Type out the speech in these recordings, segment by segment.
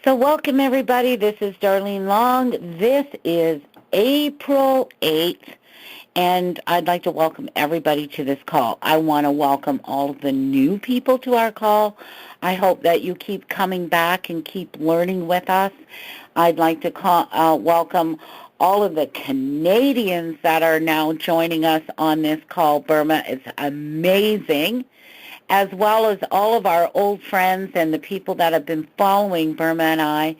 So welcome everybody. This is Darlene Long. This is April 8th, and I'd like to welcome everybody to this call. I want to welcome all of the new people to our call. I hope that you keep coming back and keep learning with us. I'd like to welcome all of the Canadians that are now joining us on this call. Burma, it's amazing, as well as all of our old friends and the people that have been following Burma and I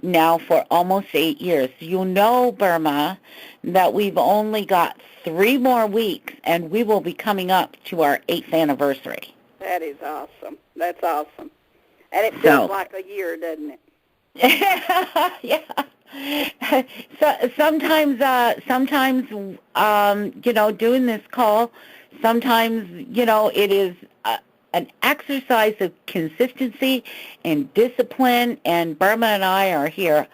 now for almost 8 years. You know, Burma, that we've only got 3 more weeks, and we will be coming up to our 8th anniversary. That is awesome. That's awesome. And it feels like a year, doesn't it? Yeah. So sometimes, doing this call, sometimes, it is an exercise of consistency and discipline, and Burma and I are here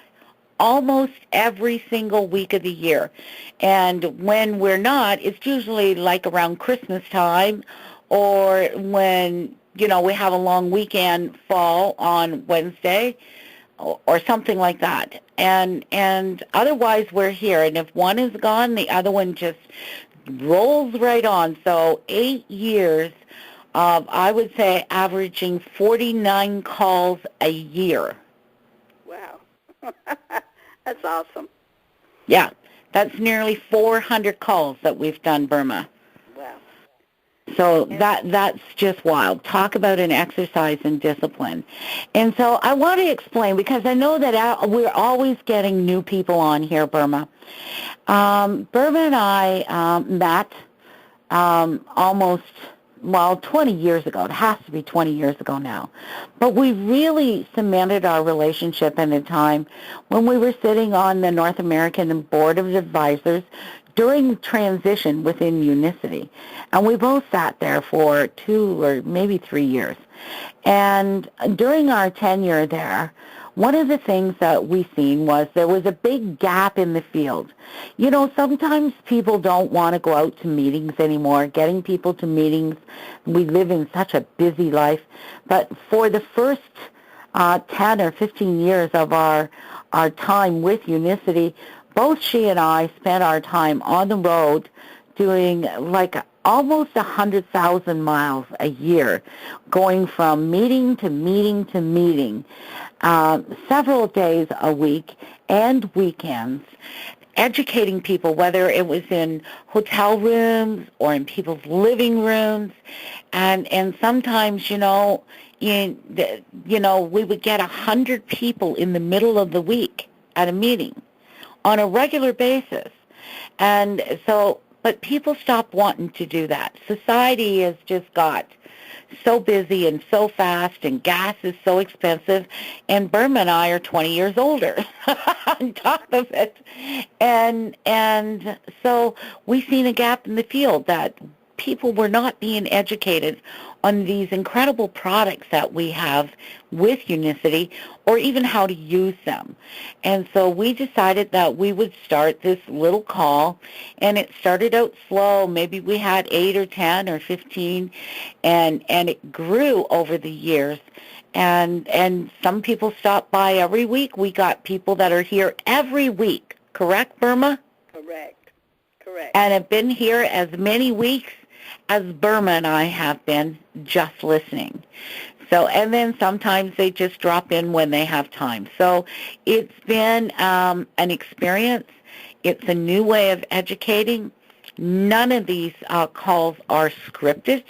almost every single week of the year. And when we're not, it's usually like around Christmas time or when, we have a long weekend fall on Wednesday or something like that. And otherwise we're here. And if one is gone, the other one just rolls right on. So 8 years of, I would say, averaging 49 calls a year. Wow. That's awesome. Yeah, that's nearly 400 calls that we've done, Burma. Wow. So that's just wild. Talk about an exercise in discipline. And so I want to explain, because I know that we're always getting new people on here, Burma. Burma and I met almost 20 years ago. It has to be 20 years ago now. But we really cemented our relationship at a time when we were sitting on the North American Board of Advisors during transition within Unicity. And we both sat there for 2 or maybe 3 years. And during our tenure there, one of the things that we seen was there was a big gap in the field. Sometimes people don't want to go out to meetings anymore, getting people to meetings. We live in such a busy life. But for the first 10 or 15 years of our time with Unicity, both she and I spent our time on the road doing like almost 100,000 miles a year, going from meeting to meeting to meeting, several days a week and weekends, educating people, whether it was in hotel rooms or in people's living rooms. And sometimes, we would get 100 people in the middle of the week at a meeting on a regular basis. And so, but people stopped wanting to do that. Society has just got so busy and so fast, and gas is so expensive, and Burma and I are 20 years older on top of it. And so we've seen a gap in the field that people were not being educated on these incredible products that we have with Unicity, or even how to use them. And so we decided that we would start this little call, and it started out slow. Maybe we had 8 or 10 or 15, and it grew over the years. And some people stop by every week. We got people that are here every week. Correct, Burma? Correct. And have been here as many weeks as Burma and I have been just listening. So, and then sometimes they just drop in when they have time. So it's been an experience. It's a new way of educating. None of these calls are scripted.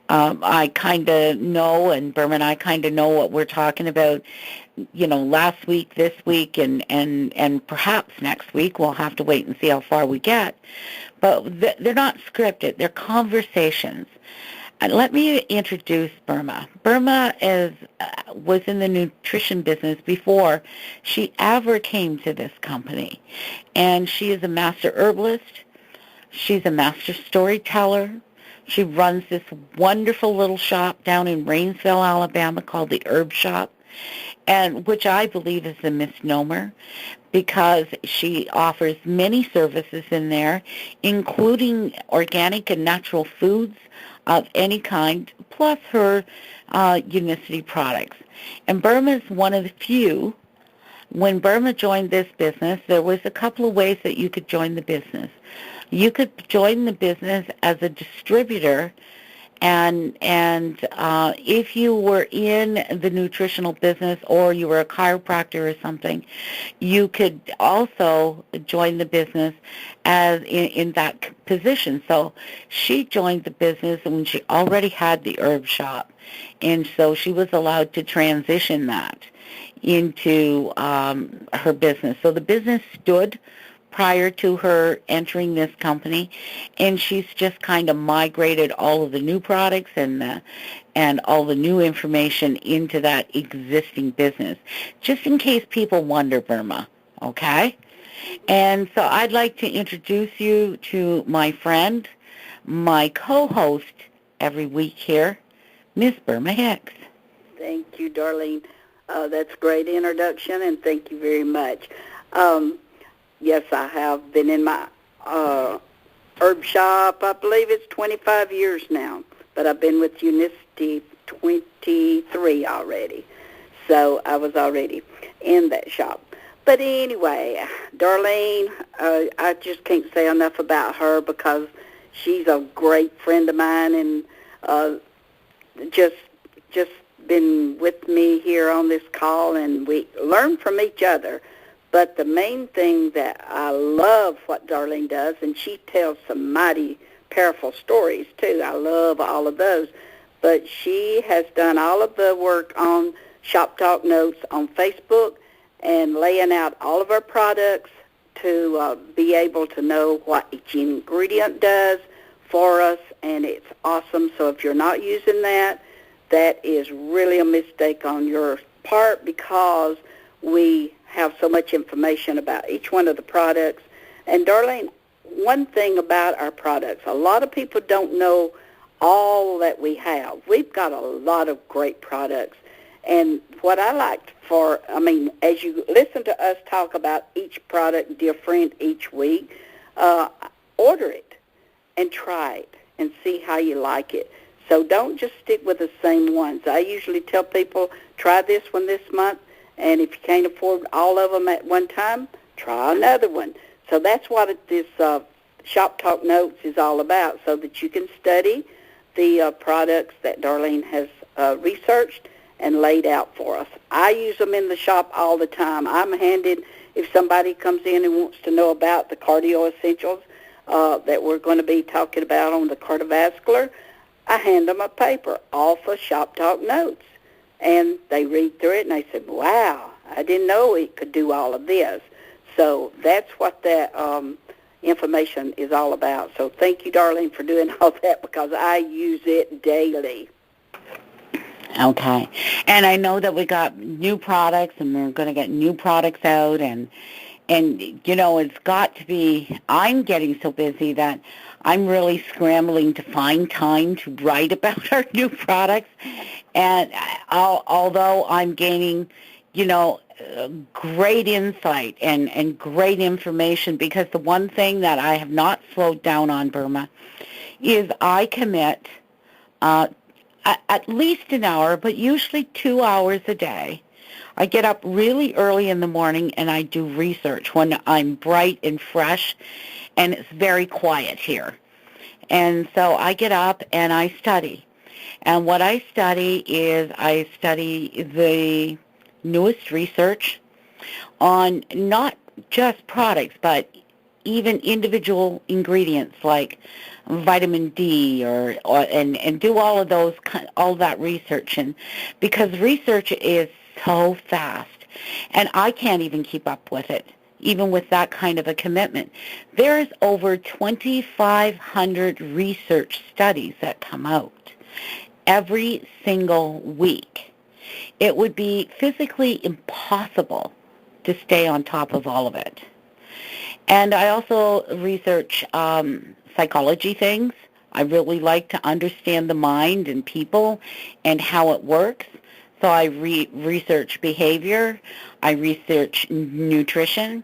I kind of know, and Burma and I kind of know what we're talking about, last week, this week, and perhaps next week. We'll have to wait and see how far we get. But they're not scripted. They're conversations. And let me introduce Burma. Burma was in the nutrition business before she ever came to this company. And she is a master herbalist. She's a master storyteller. She runs this wonderful little shop down in Rainsville, Alabama, called the Herb Shop, and which I believe is a misnomer, because she offers many services in there, including organic and natural foods, of any kind, plus her Unicity products. And Burma is one of the few. When Burma joined this business, there was a couple of ways that you could join the business. You could join the business as a distributor, and if you were in the nutritional business or you were a chiropractor or something, you could also join the business as in that position. So she joined the business when she already had the herb shop, and so she was allowed to transition that into her business. So the business stood prior to her entering this company, and she's just kind of migrated all of the new products and all the new information into that existing business, just in case people wonder, Burma, okay? And so I'd like to introduce you to my friend, my co-host every week here, Miss Burma Hicks. Thank you, Darlene. That's a great introduction, and thank you very much. Yes, I have been in my herb shop, I believe it's 25 years now, but I've been with Unicity 23 already. So I was already in that shop. But anyway, Darlene, I just can't say enough about her because she's a great friend of mine and just been with me here on this call, and we learn from each other. But the main thing that I love what Darlene does, and she tells some mighty powerful stories too. I love all of those. But she has done all of the work on Shop Talk Notes on Facebook and laying out all of our products to be able to know what each ingredient does for us, and it's awesome. So if you're not using that, that is really a mistake on your part because we have so much information about each one of the products. And Darlene, one thing about our products, a lot of people don't know all that we have. We've got a lot of great products. And what I liked as you listen to us talk about each product different each week, order it and try it and see how you like it. So don't just stick with the same ones. I usually tell people, try this one this month, and if you can't afford all of them at one time, try another one. So that's what this Shop Talk Notes is all about, so that you can study the products that Darlene has researched and laid out for us. I use them in the shop all the time. I'm handed, if somebody comes in and wants to know about the cardio essentials that we're going to be talking about on the cardiovascular, I hand them a paper off of Shop Talk Notes. And they read through it, and they said, wow, I didn't know it could do all of this. So that's what that information is all about. So thank you, Darlene, for doing all that because I use it daily. Okay. And I know that we got new products, and we're going to get new products out, and you know, it's got to be, I'm getting so busy that I'm really scrambling to find time to write about our new products. And although I'm gaining, you know, great insight and great information, because the one thing that I have not slowed down on, Burma, is I commit at least an hour, but usually 2 hours a day. I get up really early in the morning and I do research when I'm bright and fresh and it's very quiet here. And so I get up and I study. And what I study is I study the newest research on not just products, but even individual ingredients like vitamin D and do all of those, all that research. And because research is so fast, and I can't even keep up with it, even with that kind of a commitment. There's over 2,500 research studies that come out every single week. It would be physically impossible to stay on top of all of it. And I also research psychology things. I really like to understand the mind and people and how it works. So I research behavior. I research nutrition.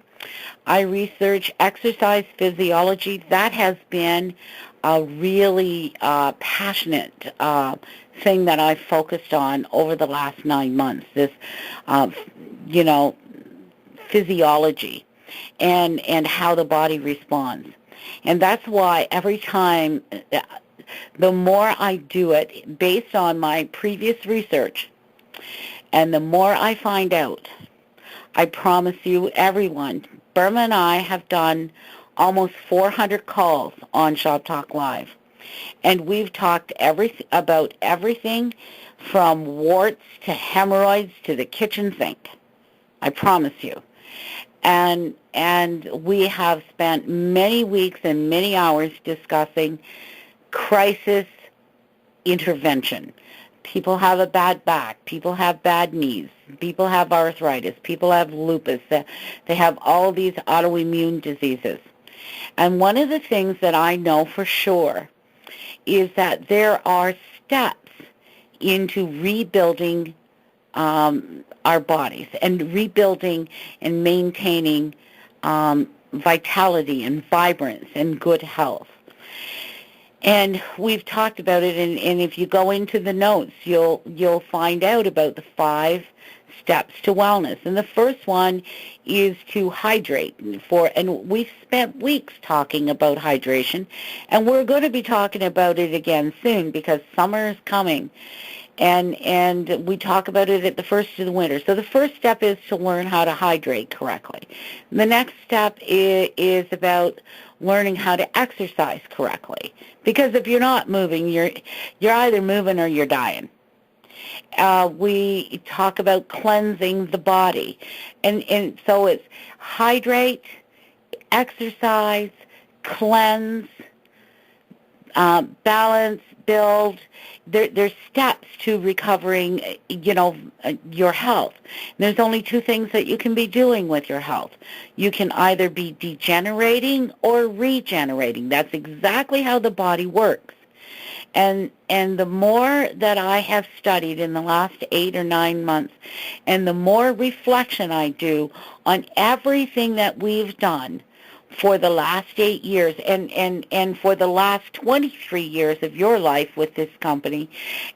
I research exercise physiology. That has been a really passionate thing that I've focused on over the last 9 months, this, you know, physiology and how the body responds. And that's why every time, the more I do it based on my previous research, and the more I find out, I promise you, everyone, Burma and I have done almost 400 calls on Shop Talk Live. And we've talked about everything from warts to hemorrhoids to the kitchen sink. I promise you. And we have spent many weeks and many hours discussing crisis intervention. People have a bad back. People have bad knees. People have arthritis. People have lupus. They have all these autoimmune diseases. And one of the things that I know for sure is that there are steps into rebuilding our bodies and rebuilding and maintaining vitality and vibrance and good health. And we've talked about it, and if you go into the notes, you'll find out about the 5 steps to wellness. And the first one is to hydrate. And we've spent weeks talking about hydration, and we're going to be talking about it again soon because summer is coming. And we talk about it at the first of the winter. So the first step is to learn how to hydrate correctly. The next step is about learning how to exercise correctly. Because if you're not moving, you're either moving or you're dying. We talk about cleansing the body. And so it's hydrate, exercise, cleanse, balance, build. There's steps to recovering, your health. There's only 2 things that you can be doing with your health. You can either be degenerating or regenerating. That's exactly how the body works. And the more that I have studied in the last 8 or 9 months, and the more reflection I do on everything that we've done for the last 8 years and for the last 23 years of your life with this company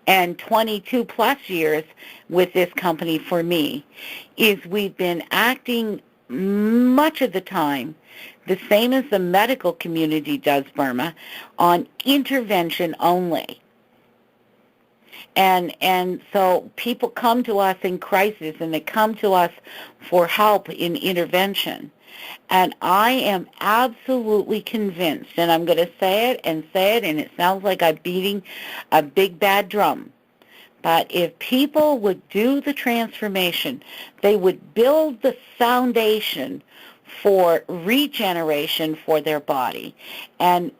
and 22 plus years with this company for me, is we've been acting much of the time the same as the medical community does, Burma, on intervention only. And so people come to us in crisis, and they come to us for help in intervention. And I am absolutely convinced, and I'm going to say it, and it sounds like I'm beating a big bad drum. But if people would do the transformation, they would build the foundation for regeneration for their body and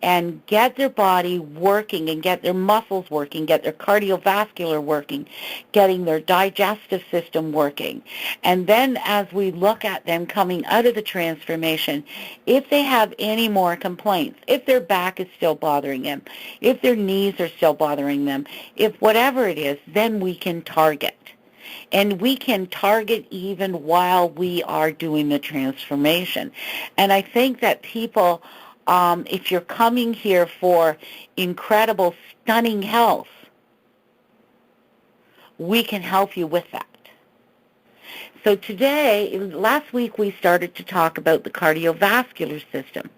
get their body working and get their muscles working, get their cardiovascular working, getting their digestive system working. And then as we look at them coming out of the transformation, if they have any more complaints, if their back is still bothering them, if their knees are still bothering them, if whatever it is, then we can target. And we can target even while we are doing the transformation. And I think that people, if you're coming here for incredible, stunning health, we can help you with that. So today, last week we started to talk about the cardiovascular system.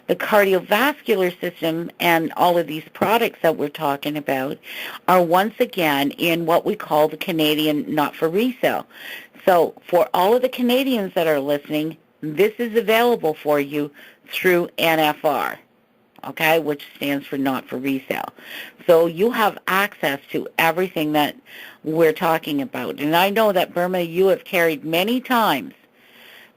The cardiovascular system and all of these products that we're talking about are once again in what we call the Canadian Not For Resale. So for all of the Canadians that are listening, this is available for you through NFR, okay, which stands for Not For Resale. So you have access to everything that we're talking about. And I know that, Burma, you have carried many times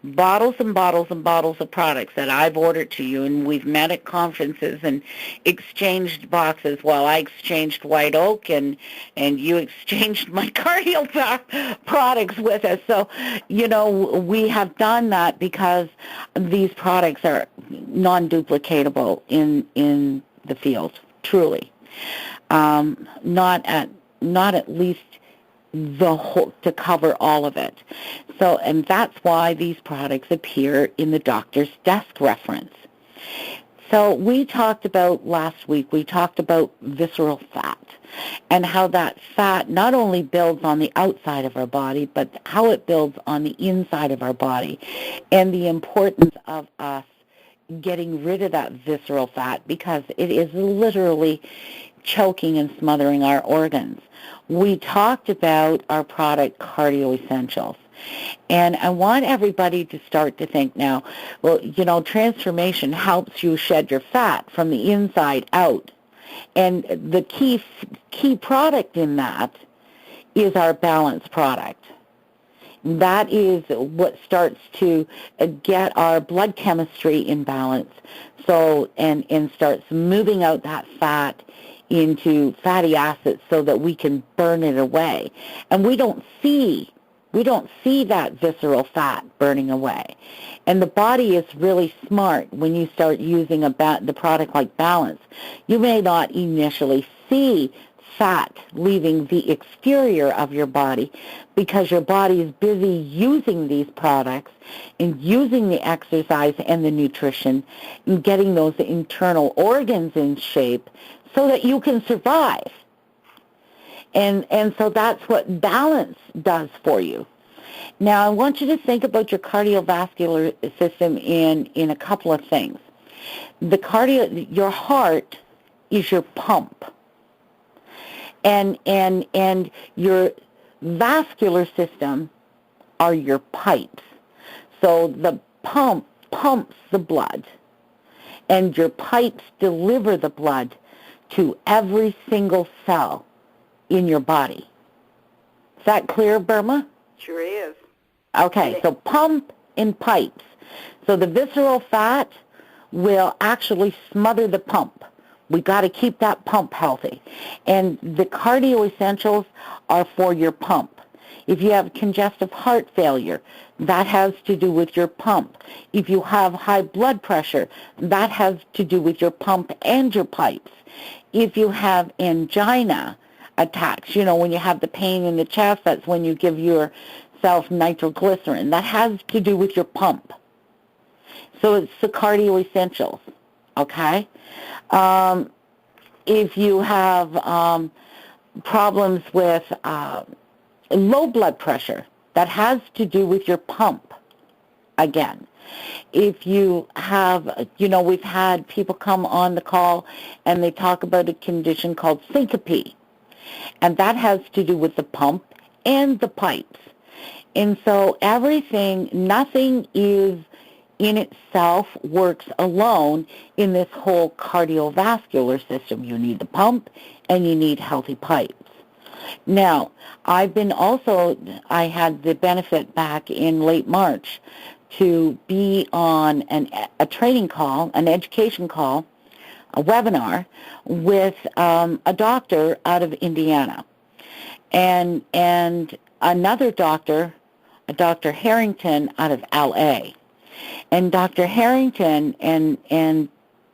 bottles and bottles and bottles of products that I've ordered to you, and we've met at conferences and exchanged boxes. Well, I exchanged White Oak, and you exchanged my cardio products with us. So, we have done that because these products are non-duplicatable in the field, truly. Not at least the whole, to cover all of it. So, and that's why these products appear in the doctor's desk reference. So we talked about last week, we talked about visceral fat and how that fat not only builds on the outside of our body, but how it builds on the inside of our body, and the importance of us getting rid of that visceral fat because it is literally choking and smothering our organs. We talked about our product, Cardio Essentials. And I want everybody to start to think now, well, transformation helps you shed your fat from the inside out. And the key product in that is our Balance product. That is what starts to get our blood chemistry in balance, so and starts moving out that fat into fatty acids so that we can burn it away. And we don't see that visceral fat burning away. And the body is really smart when you start using the product like Balance. You may not initially see fat leaving the exterior of your body because your body is busy using these products and using the exercise and the nutrition and getting those internal organs in shape so that you can survive. And so that's what Balance does for you. Now, I want you to think about your cardiovascular system in a couple of things. Your heart is your pump. And your vascular system are your pipes. So the pump pumps the blood, and your pipes deliver the blood to every single cell in your body. Is that clear, Burma? Sure is. Okay, so pump and pipes. So the visceral fat will actually smother the pump. We got to keep that pump healthy. And the Cardio Essentials are for your pump. If you have congestive heart failure, that has to do with your pump. If you have high blood pressure, that has to do with your pump and your pipes. If you have angina attacks, when you have the pain in the chest, that's when you give yourself nitroglycerin. That has to do with your pump. So it's the Cardio Essentials, okay? If you have problems with low blood pressure, that has to do with your pump again. If you have, we've had people come on the call and they talk about a condition called syncope, and that has to do with the pump and the pipes. And so nothing is in itself works alone in this whole cardiovascular system. You need the pump and you need healthy pipes. Now, I had the benefit back in late March to be on a training call, an education call, a webinar with a doctor out of Indiana and another doctor, Dr. Harrington out of LA. And Dr. Harrington and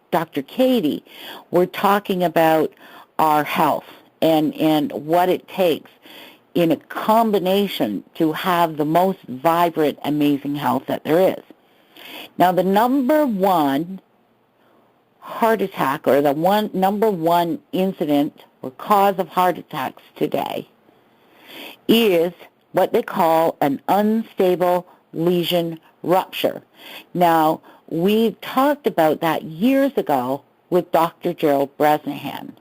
Dr. Katie were talking about our health and what it takes in a combination to have the most vibrant, amazing health that there is. Now, the number one heart attack, or the number one incident or cause of heart attacks today, is what they call an unstable lesion rupture. Now, we talked about that years ago with Dr. Gerald Bresnahan.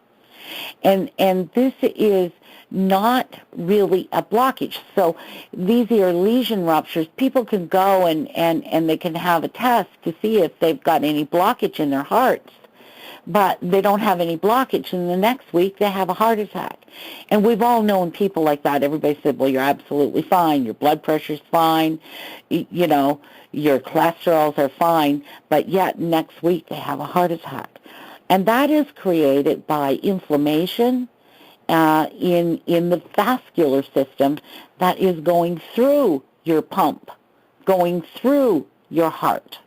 And this is not really a blockage. So these are lesion ruptures. People can go and they can have a test to see if they've got any blockage in their hearts, but they don't have any blockage, and the next week they have a heart attack. And we've all known people like that. Everybody said, well, you're absolutely fine. Your blood pressure's fine. Your cholesterols are fine, but yet next week they have a heart attack. And that is created by inflammation in the vascular system that is going through your pump, going through your heart.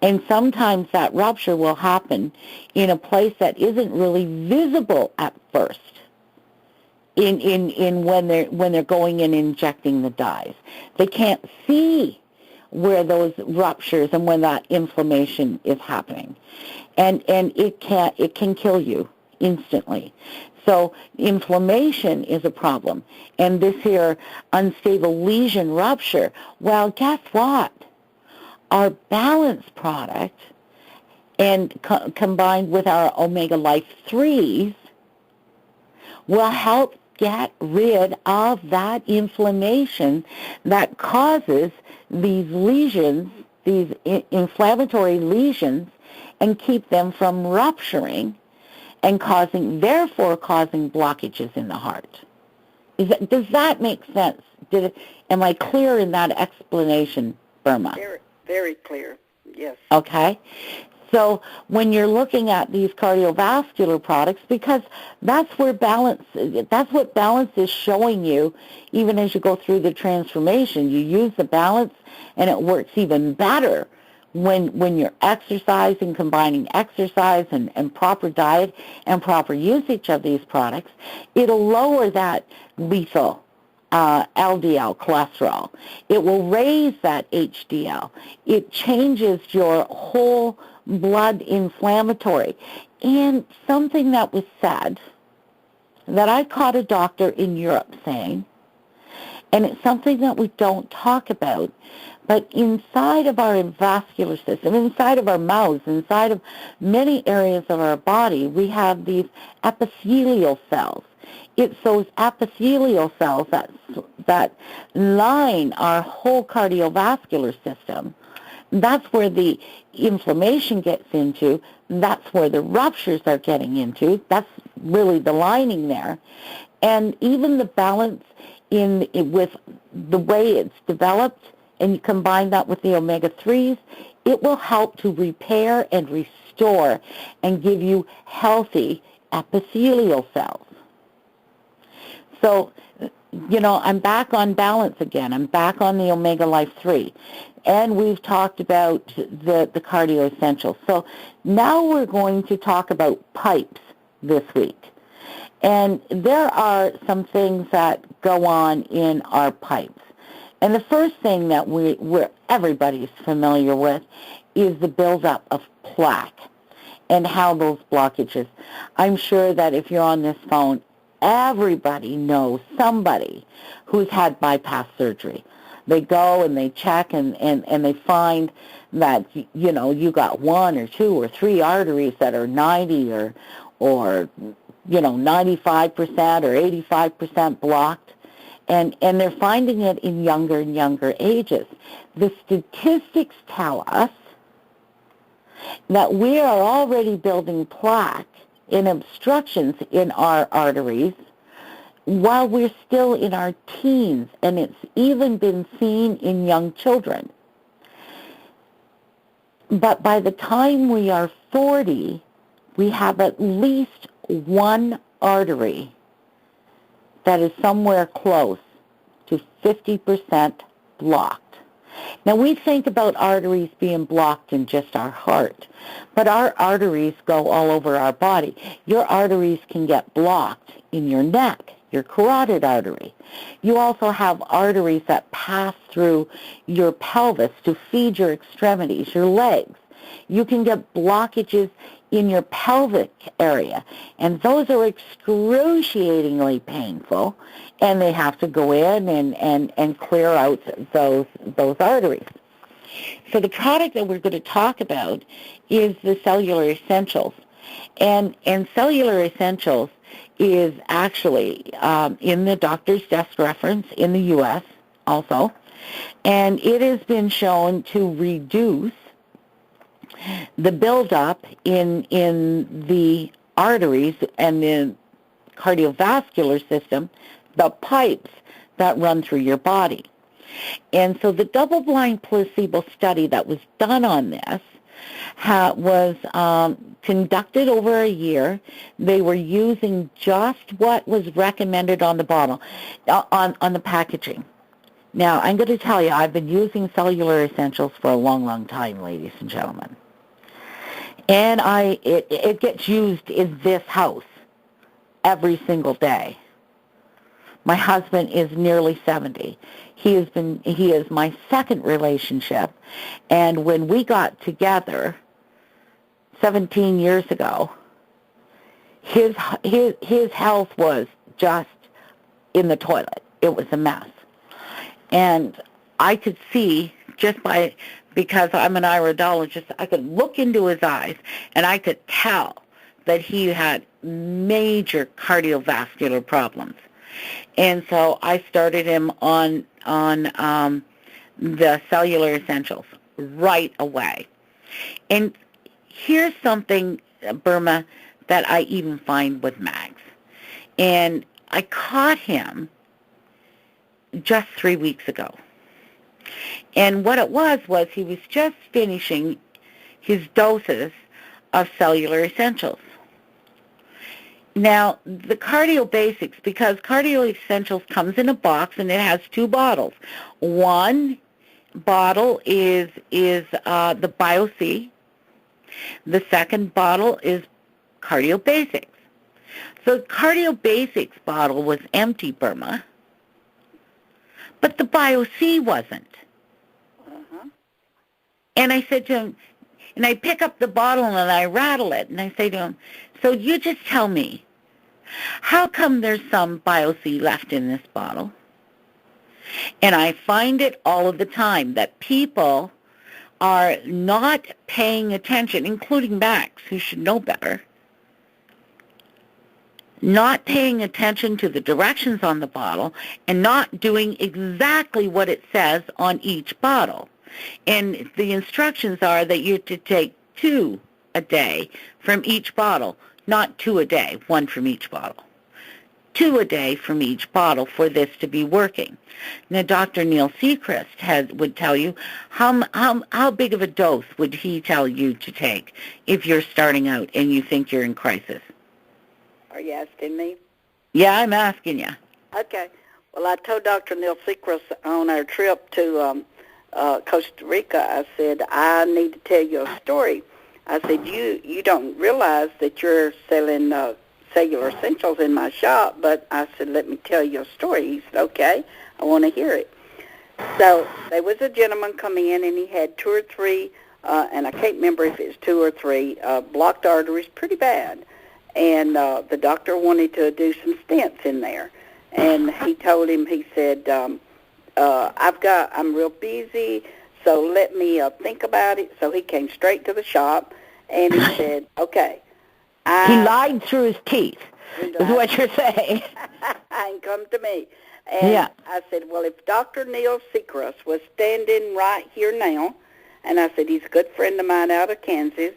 And sometimes that rupture will happen in a place that isn't really visible at first in when they're going and injecting the dyes. They can't see where those ruptures and when that inflammation is happening, and it can kill you instantly. So inflammation is a problem, and this here unstable lesion rupture. Well, guess what? Our Balance product, and combined with our Omega Life 3s, will help get rid of that inflammation that causes these lesions, these inflammatory lesions, and keep them from rupturing and therefore causing blockages in the heart. Does that make sense? Am I clear in that explanation, Burma? Very, very clear, yes. Okay. So when you're looking at these cardiovascular products, because that's what Balance is showing you, even as you go through the transformation, you use the Balance and it works even better when you're exercising, combining exercise and proper diet and proper usage of these products. It'll lower that lethal LDL cholesterol. It will raise that HDL. It changes your whole blood inflammatory. And something that was said that I caught a doctor in Europe saying, and it's something that we don't talk about, but inside of our vascular system, inside of our mouths, inside of many areas of our body, we have these epithelial cells. It's those epithelial cells that line our whole cardiovascular system. That's where the inflammation gets into. That's where the ruptures are getting into. That's really the lining there. And even the Balance with the way it's developed, and you combine that with the omega-3s, it will help to repair and restore and give you healthy epithelial cells. So, I'm back on Balance again. I'm back on the Omega Life 3. And we've talked about the Cardio Essentials. So now we're going to talk about pipes this week. And there are some things that go on in our pipes. And the first thing that everybody's familiar with is the buildup of plaque and how those blockages. I'm sure that if you're on this phone, everybody knows somebody who's had bypass surgery. They go and they check and they find that, you got 1 or 2 or 3 arteries that are 90 or 95% or 85% blocked. And they're finding it in younger and younger ages. The statistics tell us that we are already building plaque and obstructions in our arteries while we're still in our teens, and it's even been seen in young children. But by the time we are 40, we have at least one artery that is somewhere close to 50% blocked. Now, we think about arteries being blocked in just our heart, but our arteries go all over our body. Your arteries can get blocked in your neck, your carotid artery. You also have arteries that pass through your pelvis to feed your extremities, your legs. You can get blockages in your pelvic area, and those are excruciatingly painful, and they have to go in and clear out those arteries. So the product that we're going to talk about is the Cellular Essentials, and Cellular Essentials is actually in the doctor's desk reference in the U.S. also, and it has been shown to reduce the buildup in the arteries and the cardiovascular system, the pipes that run through your body. And so the double-blind placebo study that was done on this was conducted over a year. They were using just what was recommended on the bottle, on the packaging. Now, I'm going to tell you, I've been using Cellular Essentials for a long, long time, ladies and gentlemen. And it gets used in this house every single day. My husband is nearly 70. He is my second relationship, and when we got together 17 years ago, his health was just in the toilet. It was a mess. And I could see because I'm an iridologist, I could look into his eyes and I could tell that he had major cardiovascular problems. And so I started him on the cellular essentials right away. And here's something, Burma, that I even find with Mags. And I caught him just 3 weeks ago. And what it was he was just finishing his doses of cellular essentials. Now, the Cardio Basics, because Cardio Essentials comes in a box and it has 2 bottles. One bottle is the Bio-C. The second bottle is Cardio Basics. So the Cardio Basics bottle was empty, Burma, but the Bio-C wasn't. And I said to him, and I pick up the bottle and I rattle it, and I say to him, so you just tell me, how come there's some Bio-C left in this bottle? And I find it all of the time that people are not paying attention, including Max, who should know better, not paying attention to the directions on the bottle and not doing exactly what it says on each bottle. And the instructions are that you're to take 2 a day from each bottle, not 2 a day, 1 from each bottle. 2 a day from each bottle for this to be working. Now, Dr. Neil Sechrist would tell you how big of a dose would he tell you to take if you're starting out and you think you're in crisis? Are you asking me? Yeah, I'm asking you. Okay. Well, I told Dr. Neil Sechrist on our trip to Costa Rica, I said, I need to tell you a story. I said, you don't realize that you're selling cellular essentials in my shop, but I said, let me tell you a story. He said, okay, I want to hear it. So there was a gentleman come in, and he had 2 or 3, and I can't remember if it's 2 or 3, blocked arteries pretty bad. And the doctor wanted to do some stents in there. And he told him, he said, I'm real busy, so let me think about it. So he came straight to the shop, and he said, okay. He lied through his teeth, is what you're saying. And come to me. And yeah. I said, well, if Dr. Neil Sechrist was standing right here now, and I said, he's a good friend of mine out of Kansas,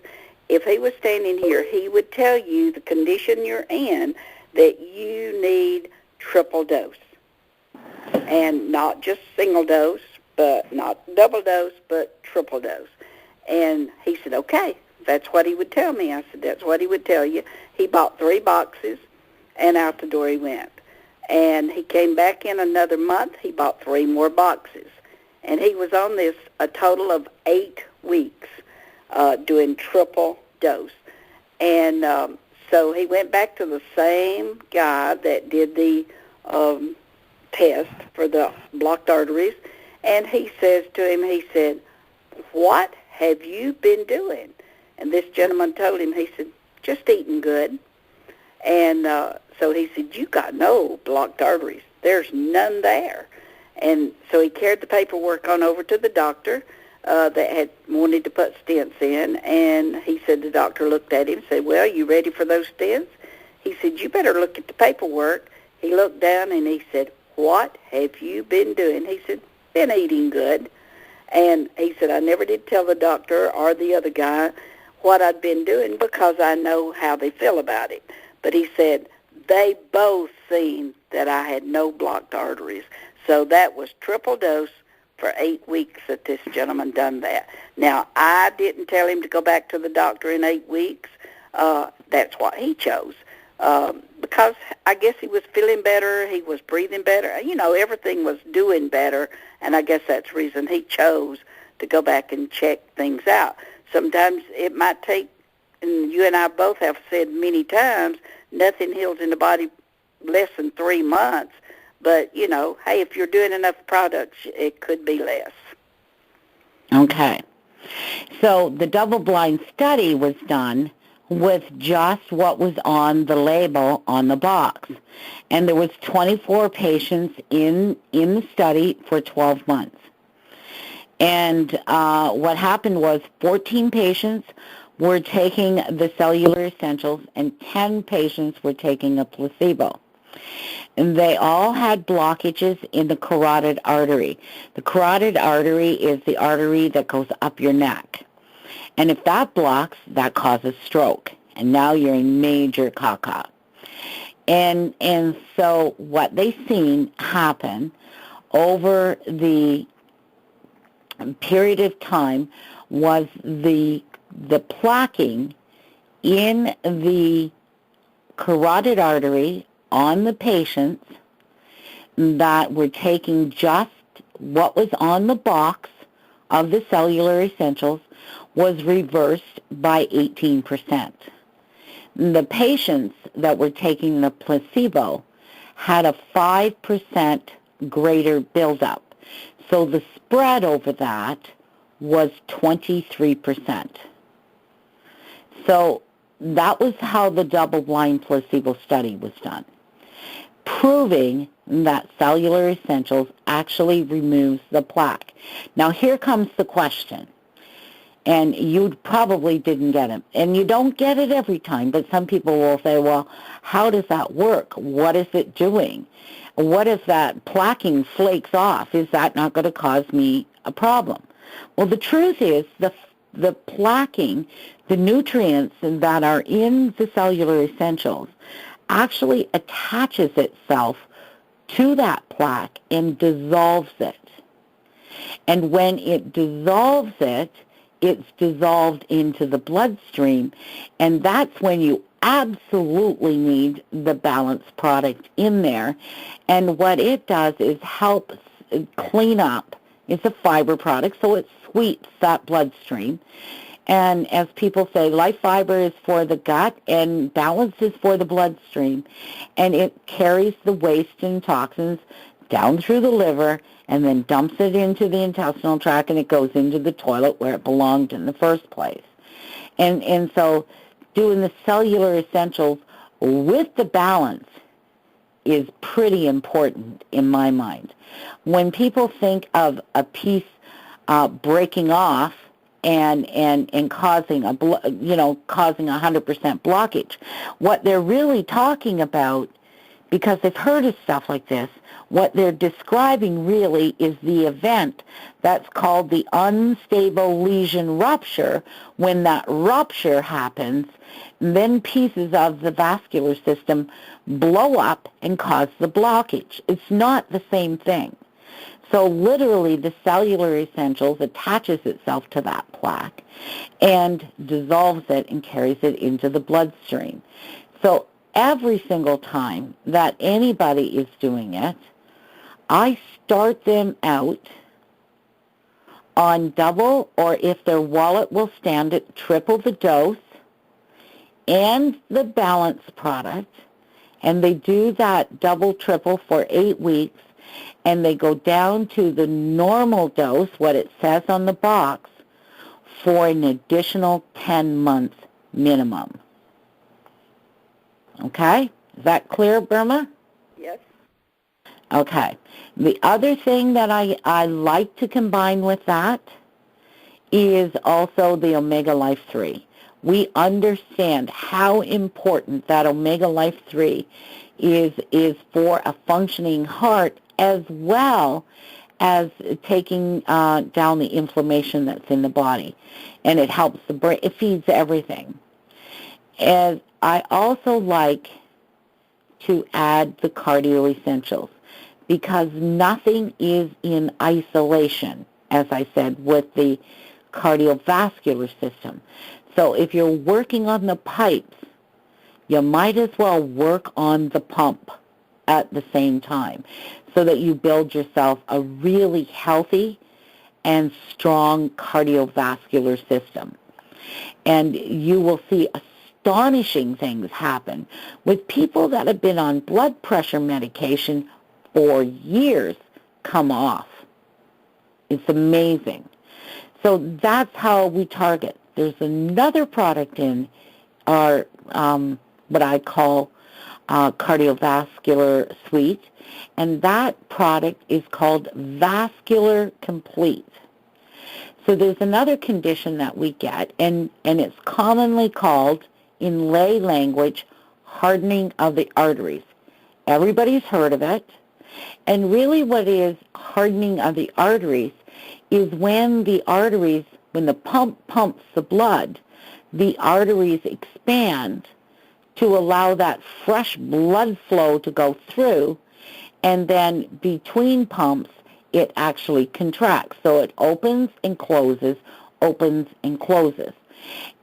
if he was standing here, he would tell you the condition you're in, that you need triple dose. And not just single dose, but not double dose, but triple dose. And he said, okay, that's what he would tell me. I said, that's what he would tell you. He bought 3 boxes, and out the door he went. And he came back in another month. He bought 3 more boxes. And he was on this a total of 8 weeks doing triple dose. And so he went back to the same guy that did the test for the blocked arteries, and he says to him, he said, what have you been doing? And this gentleman told him, he said, just eating good. And so he said, you got no blocked arteries. There's none there. And so he carried the paperwork on over to the doctor that had wanted to put stents in, and he said, the doctor looked at him and said, well, you ready for those stents? He said, you better look at the paperwork. He looked down and he said, what have you been doing? He said, been eating good. And he said, I never did tell the doctor or the other guy what I'd been doing because I know how they feel about it. But he said, they both seen that I had no blocked arteries. So that was triple dose for 8 weeks that this gentleman done that. Now, I didn't tell him to go back to the doctor in 8 weeks. That's what he chose. Because I guess he was feeling better, he was breathing better. You know, everything was doing better, and I guess that's the reason he chose to go back and check things out. Sometimes it might take, and you and I both have said many times, nothing heals in the body less than 3 months. But, you know, hey, if you're doing enough products, it could be less. Okay. So the double-blind study was done with just what was on the label on the box. And there was 24 patients in the study for 12 months. And what happened was 14 patients were taking the cellular essentials and 10 patients were taking a placebo. And they all had blockages in the carotid artery. The carotid artery is the artery that goes up your neck. And if that blocks, that causes stroke. And now you're in major caca. And so what they seen happen over the period of time was the plaquing in the carotid artery on the patients that were taking just what was on the box of the cellular essentials was reversed by 18%. The patients that were taking the placebo had a 5% greater buildup. So the spread over that was 23%. So that was how the double-blind placebo study was done, proving that cellular essentials actually removes the plaque. Now here comes the question, and you probably didn't get it, and you don't get it every time, but some people will say, well, how does that work? What is it doing? What if that plaquing flakes off? Is that not going to cause me a problem? Well, the truth is the plaquing, the nutrients that are in the cellular essentials, actually attaches itself to that plaque and dissolves it. And when it dissolves it, it's dissolved into the bloodstream, and that's when you absolutely need the balanced product in there. And what it does is help clean up. It's a fiber product, so it sweeps that bloodstream. And as people say, life fiber is for the gut and balance is for the bloodstream. And it carries the waste and toxins down through the liver and then dumps it into the intestinal tract, and it goes into the toilet where it belonged in the first place. And so doing the cellular essentials with the balance is pretty important in my mind. When people think of a piece breaking off and causing causing 100% blockage, what they're really talking about, because they've heard of stuff like this, what they're describing really is the event that's called the unstable lesion rupture. When that rupture happens, then pieces of the vascular system blow up and cause the blockage. It's not the same thing. So literally the cellular essentials attaches itself to that plaque and dissolves it and carries it into the bloodstream. So every single time that anybody is doing it, I start them out on double, or if their wallet will stand it, triple the dose and the balance product, and they do that double, triple for 8 weeks, and they go down to the normal dose, what it says on the box, for an additional 10 months minimum. Okay? Is that clear, Burma? Yes. Okay. The other thing that I like to combine with that is also the Omega Life 3. We understand how important that Omega Life 3 is for a functioning heart, as well as taking down the inflammation that's in the body. And it helps the brain. It feeds everything. And I also like to add the cardio essentials, because nothing is in isolation, as I said, with the cardiovascular system. So if you're working on the pipes, you might as well work on the pump at the same time, so that you build yourself a really healthy and strong cardiovascular system. And you will see astonishing things happen with people that have been on blood pressure medication for years come off. It's amazing. So that's how we target. There's another product in our, what I call cardiovascular suite, and that product is called Vascular Complete. So there's another condition that we get, and it's commonly called, in lay language, hardening of the arteries. Everybody's heard of it. And really what is hardening of the arteries is when the arteries, when the pump pumps the blood, the arteries expand to allow that fresh blood flow to go through, and then between pumps, it actually contracts. So it opens and closes, opens and closes.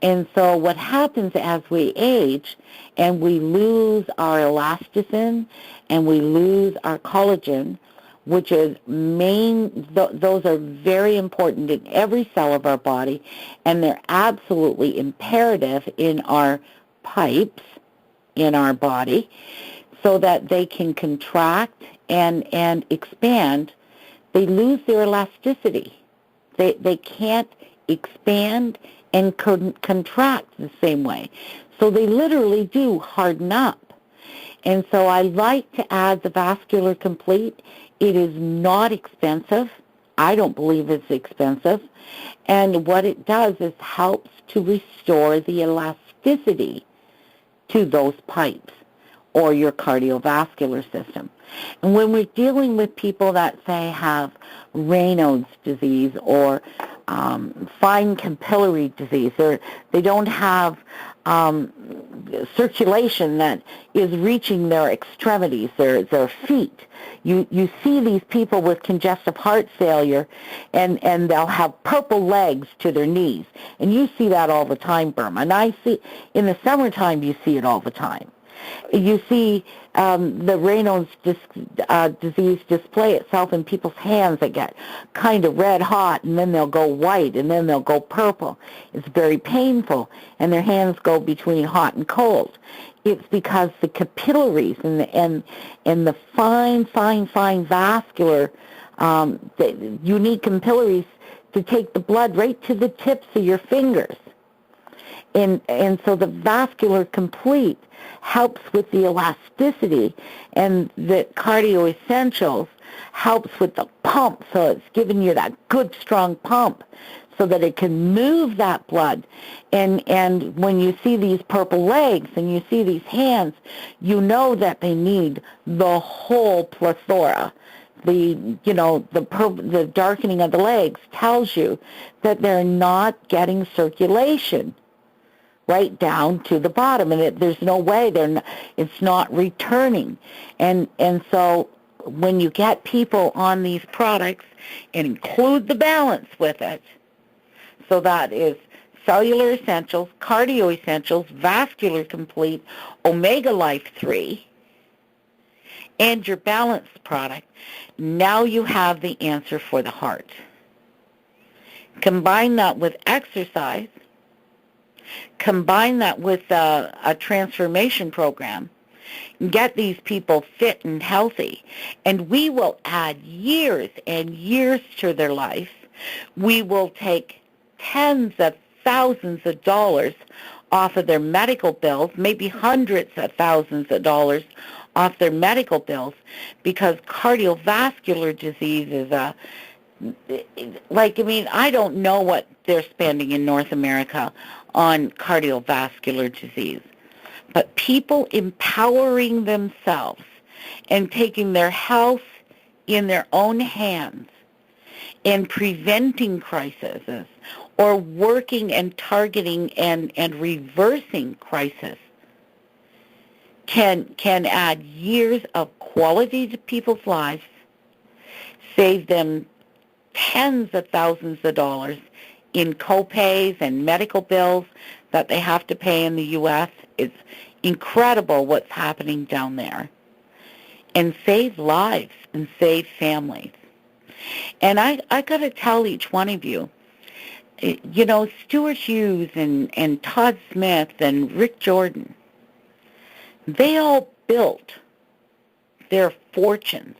And so what happens as we age and we lose our elasticin and we lose our collagen, which is those are very important in every cell of our body, and they're absolutely imperative in our pipes in our body so that they can contract and expand. They lose their elasticity. They can't expand and contract the same way. So they literally do harden up. And so I like to add the Vascular Complete. It is not expensive. I don't believe it's expensive. And what it does is helps to restore the elasticity to those pipes or your cardiovascular system. And when we're dealing with people that, say, have Raynaud's disease or fine capillary disease, or they don't have circulation that is reaching their extremities, their feet. You see these people with congestive heart failure, and they'll have purple legs to their knees. And you see that all the time, Burma. And I see, in the summertime, you see it all the time. You see the Raynaud's disease display itself in people's hands that get kind of red hot, and then they'll go white, and then they'll go purple. It's very painful, and their hands go between hot and cold. It's because the capillaries and the fine vascular, you need capillaries to take the blood right to the tips of your fingers. And so the Vascular Complete helps with the elasticity, and the Cardio Essentials helps with the pump, so it's giving you that good strong pump so that it can move that blood. And when you see these purple legs and you see these hands, you know that they need the whole plethora. The darkening of the legs tells you that they're not getting circulation right down to the bottom, and there's no way it's not returning. And so when you get people on these products and include the balance with it, so that is Cellular Essentials, Cardio Essentials, Vascular Complete, Omega Life 3, and your balance product, now you have the answer for the heart. Combine that with exercise, combine that with a transformation program, get these people fit and healthy, and we will add years and years to their life. We will take tens of thousands of dollars off of their medical bills, maybe hundreds of thousands of dollars off their medical bills, because cardiovascular disease is I don't know what they're spending in North America on cardiovascular disease. But people empowering themselves and taking their health in their own hands and preventing crises or working and targeting and reversing crisis can add years of quality to people's lives, save them tens of thousands of dollars in co-pays and medical bills that they have to pay in the U.S. It's incredible what's happening down there. And save lives and save families. And I got to tell each one of you, Stuart Hughes and Todd Smith and Rick Jordan, they all built their fortunes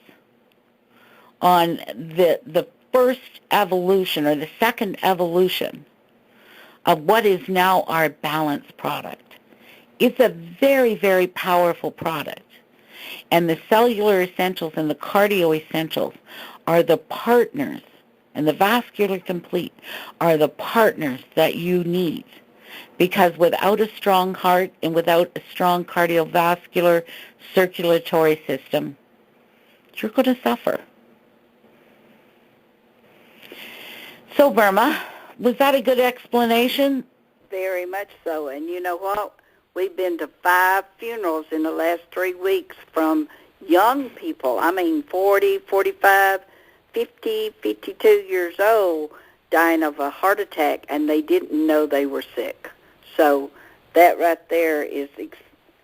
on the first evolution or the second evolution of what is now our Balance product. It's a very, very powerful product. And the Cellular Essentials and the Cardio Essentials are the partners, and the Vascular Complete are the partners that you need. Because without a strong heart and without a strong cardiovascular circulatory system, you're going to suffer. So, Burma, was that a good explanation? Very much so. And you know what? We've been to 5 funerals in the last 3 weeks from young people. I mean, 40, 45, 50, 52 years old, dying of a heart attack, and they didn't know they were sick. So that right there is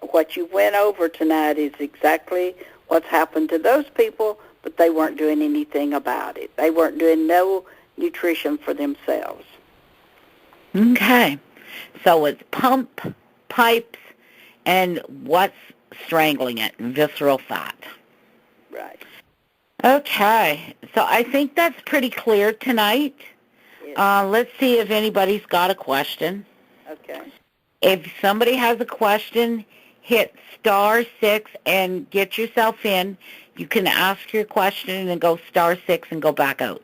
what you went over tonight is exactly what's happened to those people, but they weren't doing anything about it. They weren't doing no nutrition for themselves. Okay. So it's pump, pipes, and what's strangling it? Visceral fat. Right. Okay. So I think that's pretty clear tonight. Yes. Let's see if anybody's got a question. Okay. If somebody has a question, hit *6 and get yourself in. You can ask your question and then go *6 and go back out.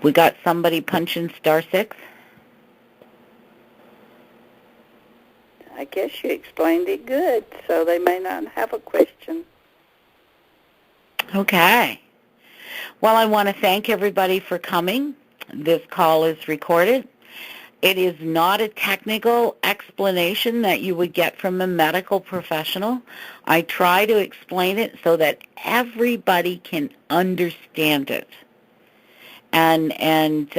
We got somebody punching *6. I guess you explained it good, so they may not have a question. Okay. Well, I want to thank everybody for coming. This call is recorded. It is not a technical explanation that you would get from a medical professional. I try to explain it so that everybody can understand it. And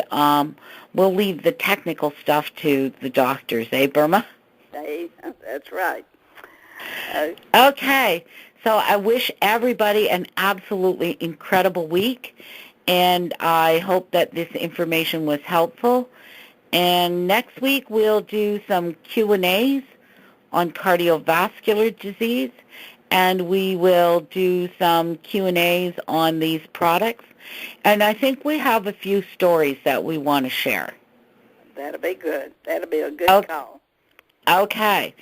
we'll leave the technical stuff to the doctors, Burma? Hey, that's right. Okay. So I wish everybody an absolutely incredible week, and I hope that this information was helpful. And next week we'll do some Q&As on cardiovascular disease, and we will do some Q&As on these products. And I think we have a few stories that we want to share. That'll be good. That'll be a good call. Okay.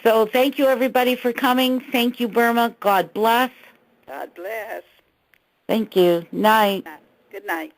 So thank you, everybody, for coming. Thank you, Burma. God bless. God bless. Thank you. Night. Good night.